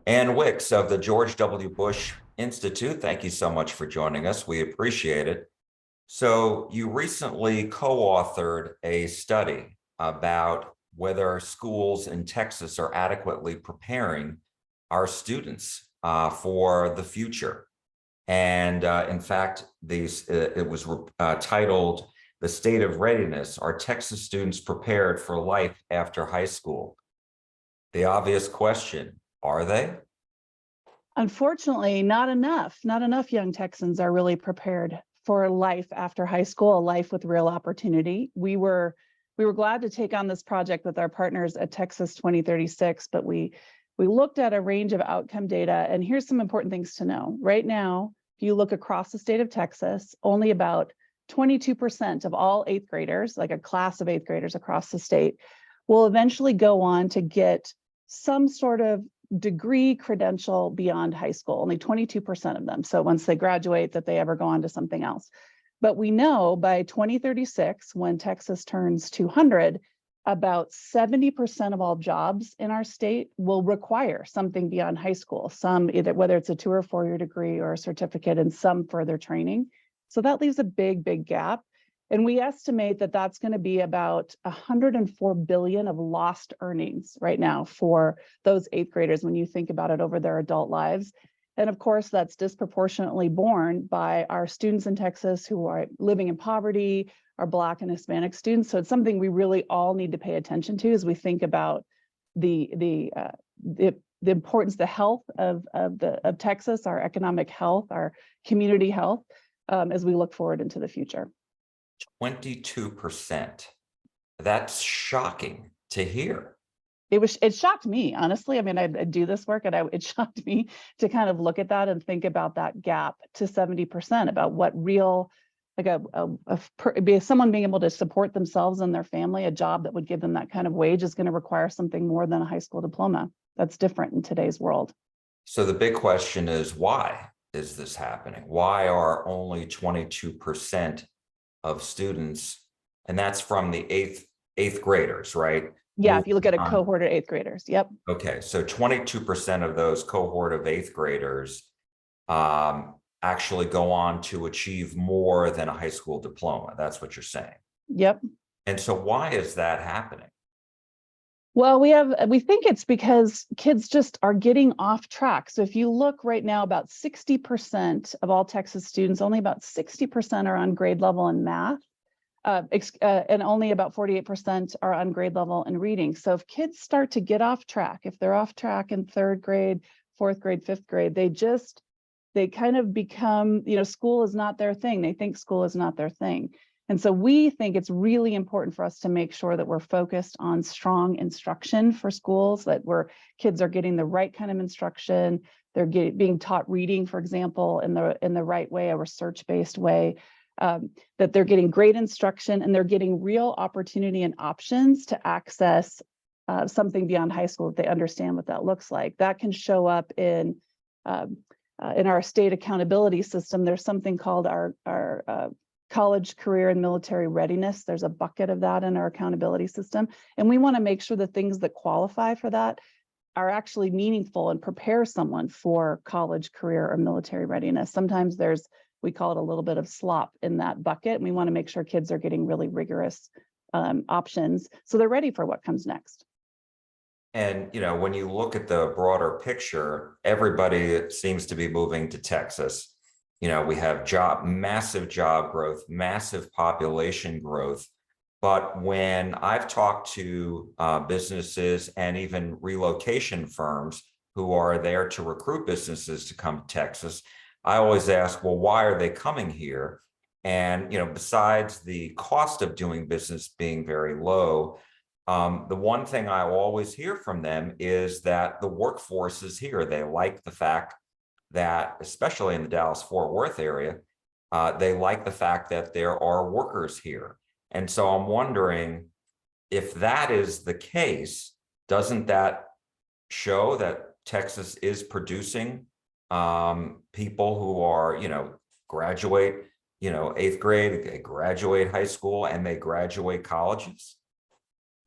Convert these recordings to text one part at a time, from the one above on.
And Wicks of the George W. Bush Institute, thank you so much for joining us. We appreciate it. So, you recently co-authored a study about whether schools in Texas are adequately preparing our students for the future. And in fact, it was titled "The State of Readiness: Are Texas Students Prepared for Life After High School?" The obvious question, are they? Unfortunately, not enough. Not enough young Texans are really prepared for life after high school, a life with real opportunity. We were glad to take on this project with our partners at Texas 2036, but we looked at a range of outcome data, and here's some important things to know. Right now, if you look across the state of Texas, only about 22% of all eighth graders, like a class of eighth graders across the state, will eventually go on to get some sort of degree credential beyond high school, only 22% of them. So once they graduate, that they ever go on to something else. But we know by 2036, when Texas turns 200, about 70% of all jobs in our state will require something beyond high school, some either whether it's a 2 or 4 year degree or a certificate and some further training. So that leaves a big gap. And we estimate that that's going to be about 104 billion of lost earnings right now for those eighth graders when you think about it over their adult lives. And of course, that's disproportionately borne by our students in Texas who are living in poverty, our Black and Hispanic students. So it's something we really all need to pay attention to as we think about the importance, the health of Texas, our economic health, our community health, as we look forward into the future. 22%. That's shocking to hear. It shocked me, honestly. I mean, I do this work and it shocked me to kind of look at that and think about that gap to 70%, about what real, like someone being able to support themselves and their family, a job that would give them that kind of wage is going to require something more than a high school diploma. That's different in today's world. So the big question is, why is this happening? Why are only 22% of students, and that's from the eighth graders, right? Yeah, if you look at a cohort of eighth graders, yep. Okay, so 22% of those cohort of eighth graders actually go on to achieve more than a high school diploma. That's what you're saying. Yep. And so why is that happening? Well, we think it's because kids just are getting off track. So if you look right now, about 60% of all Texas students, only about 60% are on grade level in math. And only about 48% are on grade level in reading. So if kids start to get off track, if they're off track in third grade, fourth grade, fifth grade, they kind of become, school is not their thing. They think school is not their thing. And so we think it's really important for us to make sure that we're focused on strong instruction for schools, that kids are getting the right kind of instruction. They're being taught reading, for example, in the right way, a research-based way. That they're getting great instruction and they're getting real opportunity and options to access something beyond high school, if they understand what that looks like. That can show up in our state accountability system. There's something called our college, career, and military readiness. There's a bucket of that in our accountability system. And we want to make sure the things that qualify for that are actually meaningful and prepare someone for college, career, or military readiness. Sometimes we call it a little bit of slop in that bucket. And we want to make sure kids are getting really rigorous options so they're ready for what comes next. And, when you look at the broader picture, everybody seems to be moving to Texas. We have massive job growth, massive population growth. But when I've talked to businesses and even relocation firms who are there to recruit businesses to come to Texas, I always ask, well, why are they coming here? And, besides the cost of doing business being very low, the one thing I always hear from them is that the workforce is here. They like the fact that, especially in the Dallas-Fort Worth area, they like the fact that there are workers here. And so I'm wondering, if that is the case, doesn't that show that Texas is producing people who are, graduate, eighth grade, they graduate high school, and they graduate colleges?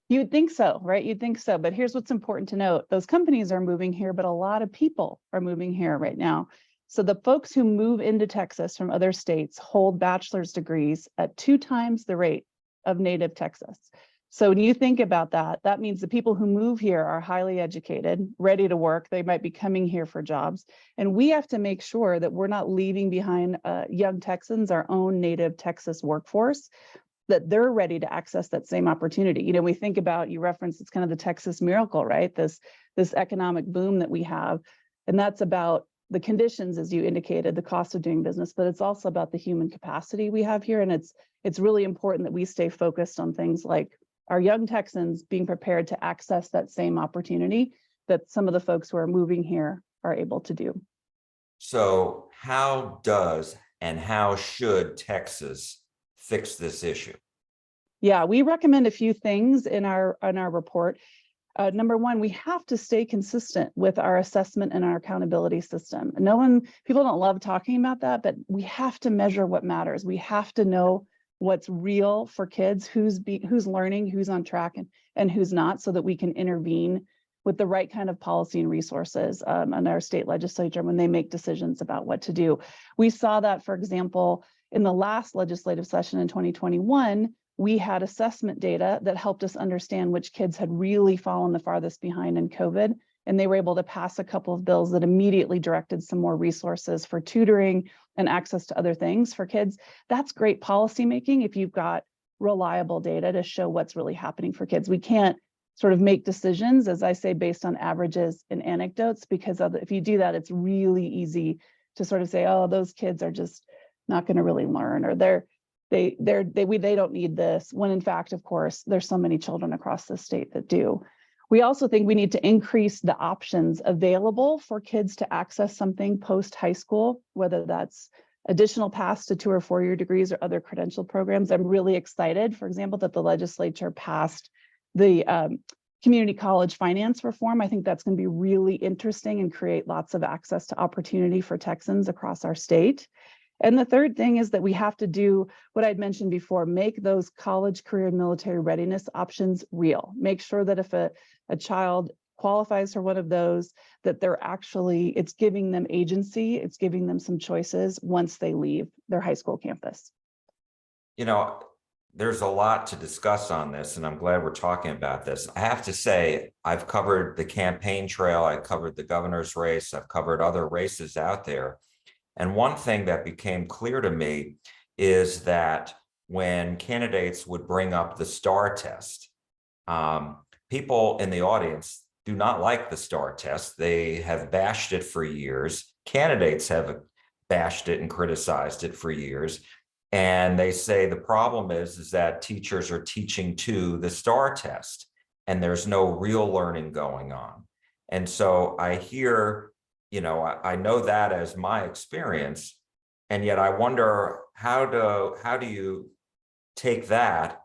You'd think so, right? You'd think so. But here's what's important to note. Those companies are moving here, but a lot of people are moving here right now. So the folks who move into Texas from other states hold bachelor's degrees at 2 times the rate of native Texas. So when you think about that, that means the people who move here are highly educated, ready to work. They might be coming here for jobs. And we have to make sure that we're not leaving behind young Texans, our own native Texas workforce, that they're ready to access that same opportunity. You know, we think about, you referenced, it's kind of the Texas miracle, right? This economic boom that we have. And that's about the conditions, as you indicated, the cost of doing business, but it's also about the human capacity we have here. And it's really important that we stay focused on things like our young Texans being prepared to access that same opportunity that some of the folks who are moving here are able to do. So how does and how should Texas fix this issue? Yeah, we recommend a few things in our report. Number one, we have to stay consistent with our assessment and our accountability system. People don't love talking about that, but we have to measure what matters. We have to know what's real for kids, who's learning, who's on track, and who's not, so that we can intervene with the right kind of policy and resources in our state legislature when they make decisions about what to do. We saw that, for example, in the last legislative session in 2021, we had assessment data that helped us understand which kids had really fallen the farthest behind in COVID. And they were able to pass a couple of bills that immediately directed some more resources for tutoring and access to other things for kids. That's great policymaking if you've got reliable data to show what's really happening for kids. We can't sort of make decisions, as I say, based on averages and anecdotes, because if you do that, it's really easy to sort of say, oh, those kids are just not going to really learn, or they don't need this, when in fact, of course, there's so many children across the state that do. We also think we need to increase the options available for kids to access something post high school, whether that's additional paths to 2 or 4 year degrees or other credential programs. I'm really excited, for example, that the legislature passed the community college finance reform. I think that's going to be really interesting and create lots of access to opportunity for Texans across our state. And the third thing is that we have to do what I'd mentioned before, make those college, career, and military readiness options real. Make sure that if a child qualifies for one of those, that it's giving them agency, it's giving them some choices once they leave their high school campus. You know, there's a lot to discuss on this, and I'm glad we're talking about this. I have to say, I've covered the campaign trail, I covered the governor's race, I've covered other races out there. And one thing that became clear to me is that when candidates would bring up the STAR test, people in the audience do not like the STAR test. They have bashed it for years. Candidates have bashed it and criticized it for years. And they say the problem is that teachers are teaching to the STAR test and there's no real learning going on. And so I hear, I know that as my experience, and yet I wonder how do you take that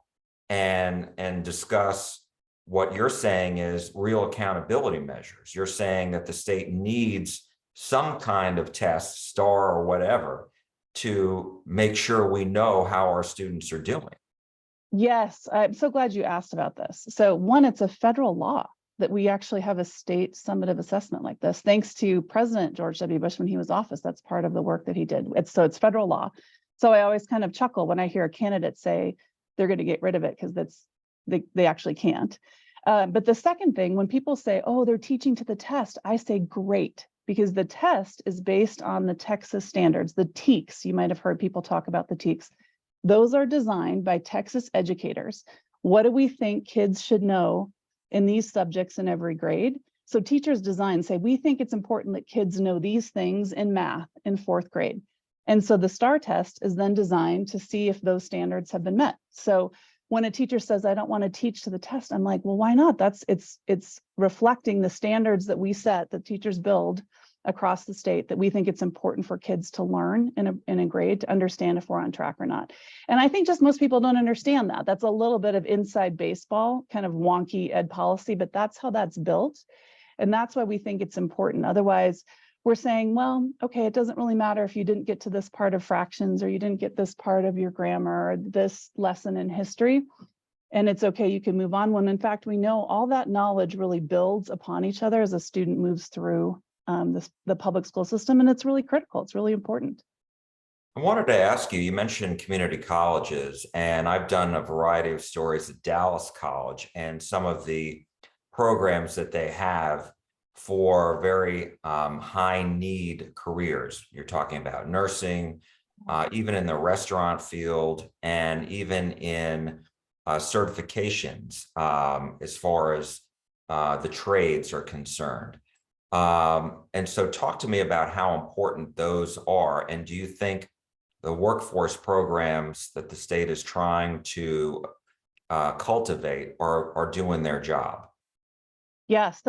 and discuss what you're saying is real accountability measures. You're saying that the state needs some kind of test, STAR or whatever, to make sure we know how our students are doing. Yes, I'm so glad you asked about this. So one, it's a federal law that we actually have a state summative assessment like this, thanks to President George W. Bush when he was in office. That's part of the work that he did. It's federal law. So I always kind of chuckle when I hear a candidate say they're going to get rid of it because they actually can't. But the second thing, when people say, oh, they're teaching to the test, I say great, because the test is based on the Texas standards, the TEKS. You might have heard people talk about the TEKS. Those are designed by Texas educators. What do we think kids should know in these subjects in every grade? So teachers design, say, we think it's important that kids know these things in math in 4th grade. And so the STAR test is then designed to see if those standards have been met. So when a teacher says, I don't want to teach to the test, I'm like, well, why not? It's reflecting the standards that we set, that teachers build across the state, that we think it's important for kids to learn in a grade to understand if we're on track or not. And I think just most people don't understand that. That's a little bit of inside baseball, kind of wonky ed policy, but that's how that's built. And that's why we think it's important. Otherwise, we're saying, well, okay, it doesn't really matter if you didn't get to this part of fractions, or you didn't get this part of your grammar, or this lesson in history. and it's okay, you can move on, when in fact we know all that knowledge really builds upon each other as a student moves through the public school system, and it's really critical, it's really important. I wanted to ask you, you mentioned community colleges, and I've done a variety of stories at Dallas College and some of the programs that they have for very high need careers. You're talking about nursing, even in the restaurant field, and even in certifications as far as the trades are concerned. And so talk to me about how important those are. And do you think the workforce programs that the state is trying to cultivate are doing their job? Yes,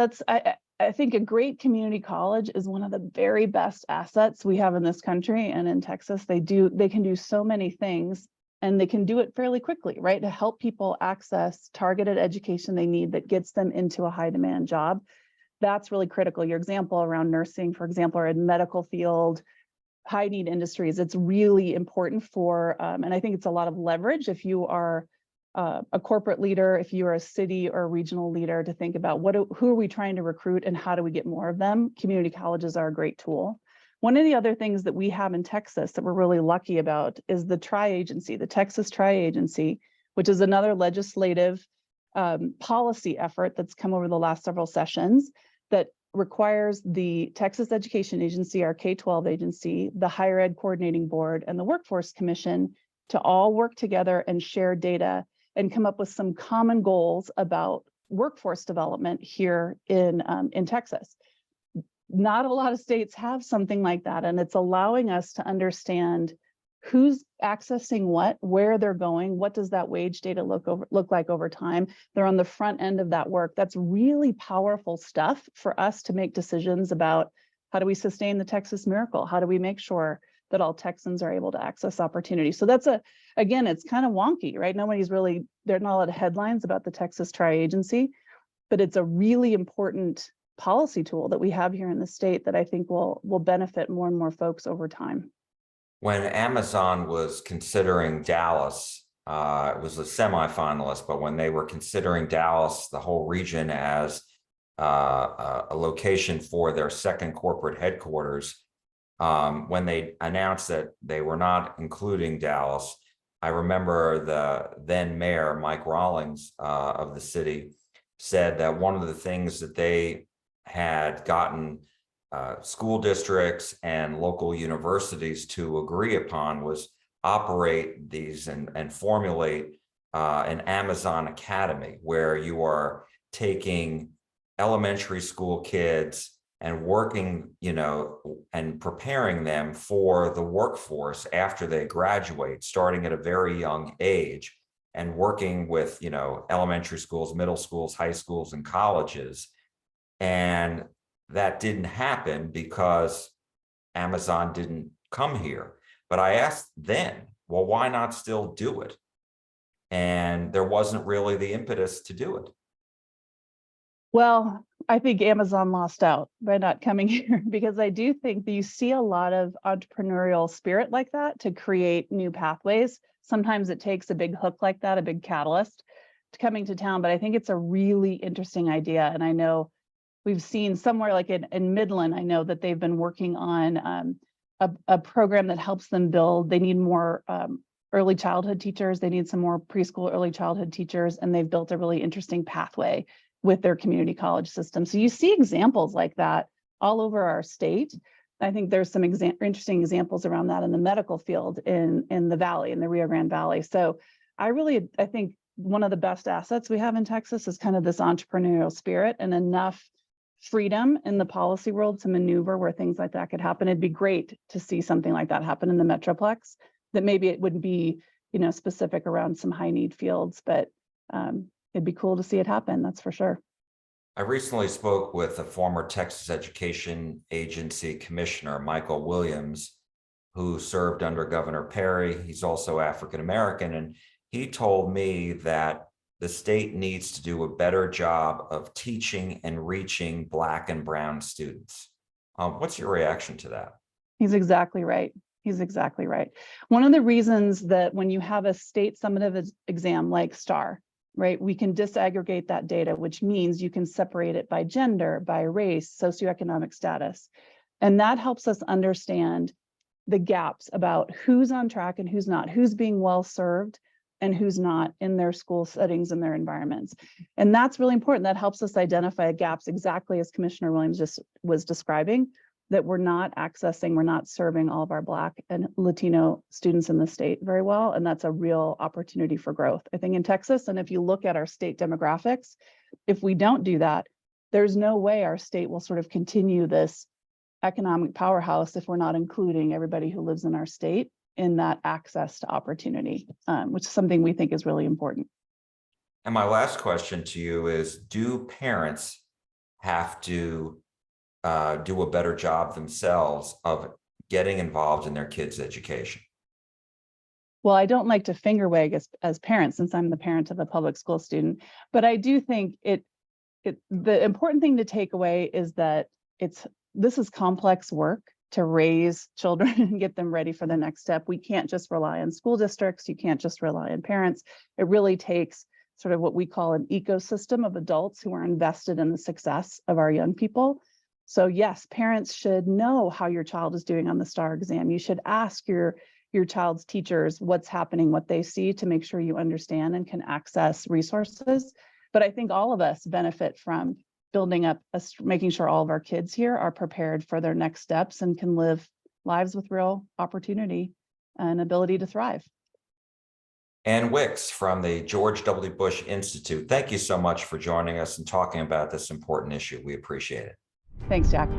I think a great community college is one of the very best assets we have in this country and in Texas. They can do so many things, and they can do it fairly quickly, right? To help people access targeted education they need that gets them into a high demand job. That's really critical. Your example around nursing, for example, or in medical field, high need industries, it's really important for, and I think it's a lot of leverage if you are a corporate leader, if you are a city or a regional leader, to think about who are we trying to recruit and how do we get more of them. Community colleges are a great tool. One of the other things that we have in Texas that we're really lucky about is the tri-agency, the Texas Tri-Agency, which is another legislative policy effort that's come over the last several sessions that requires the Texas Education Agency, our K-12 agency, the Higher Ed Coordinating Board, and the Workforce Commission to all work together and share data and come up with some common goals about workforce development here in Texas. Not a lot of states have something like that, and it's allowing us to understand who's accessing what, where they're going, what does that wage data look like over time. They're on the front end of that work. That's really powerful stuff for us to make decisions about how do we sustain the Texas miracle? How do we make sure that all Texans are able to access opportunity? So that's again, it's kind of wonky, right? There's not a lot of headlines about the Texas Tri-Agency, but it's a really important policy tool that we have here in the state that I think will benefit more and more folks over time. When Amazon was considering Dallas, it was a semifinalist, but when they were considering Dallas, the whole region, as a location for their second corporate headquarters, when they announced that they were not including Dallas, I remember the then mayor, Mike Rawlings, of the city, said that one of the things that they had gotten school districts and local universities to agree upon was operate these and formulate an Amazon Academy, where you are taking elementary school kids and working, and preparing them for the workforce after they graduate, starting at a very young age, and working with, elementary schools, middle schools, high schools, and colleges. And that didn't happen because Amazon didn't come here. But I asked then, well, why not still do it? And there wasn't really the impetus to do it. Well, I think Amazon lost out by not coming here, because I do think that you see a lot of entrepreneurial spirit like that to create new pathways. Sometimes it takes a big hook like that, a big catalyst to coming to town, but I think it's a really interesting idea. And I know we've seen somewhere like in Midland, I know that they've been working on a program that helps them build. They need more early childhood teachers. They need some more preschool early childhood teachers, and they've built a really interesting pathway with their community college system. So you see examples like that all over our state. I think there's some interesting examples around that in the medical field in the Valley, in the Rio Grande Valley. So I think one of the best assets we have in Texas is kind of this entrepreneurial spirit and enough freedom in the policy world to maneuver where things like that could happen. It'd be great to see something like that happen in the Metroplex, that maybe it wouldn't be, specific around some high need fields, but it'd be cool to see it happen. That's for sure. I recently spoke with a former Texas Education Agency Commissioner, Michael Williams, who served under Governor Perry. He's also African-American, and he told me that the state needs to do a better job of teaching and reaching Black and Brown students. What's your reaction to that? He's exactly right. He's exactly right. One of the reasons that when you have a state summative exam like STAR, right? We can disaggregate that data, which means you can separate it by gender, by race, socioeconomic status. And that helps us understand the gaps about who's on track and who's not, who's being well served and who's not in their school settings and their environments. And that's really important. That helps us identify gaps exactly as Commissioner Williams just was describing, that we're not accessing, we're not serving all of our Black and Latino students in the state very well. And that's a real opportunity for growth, I think, in Texas. And if you look at our state demographics, if we don't do that, there's no way our state will sort of continue this economic powerhouse if we're not including everybody who lives in our state in that access to opportunity, which is something we think is really important. And my last question to you is, do parents have to do a better job themselves of getting involved in their kids' education? Well, I don't like to finger wag as parents, since I'm the parent of a public school student, but I do think the important thing to take away is that this is complex work to raise children and get them ready for the next step. We can't just rely on school districts. You can't just rely on parents. It really takes sort of what we call an ecosystem of adults who are invested in the success of our young people. So yes, parents should know how your child is doing on the STAR exam. You should ask your child's teachers what's happening, what they see, to make sure you understand and can access resources. But I think all of us benefit from building up, making sure all of our kids here are prepared for their next steps and can live lives with real opportunity and ability to thrive. Ann Wicks from the George W. Bush Institute, thank you so much for joining us and talking about this important issue. We appreciate it. Thanks, Jack.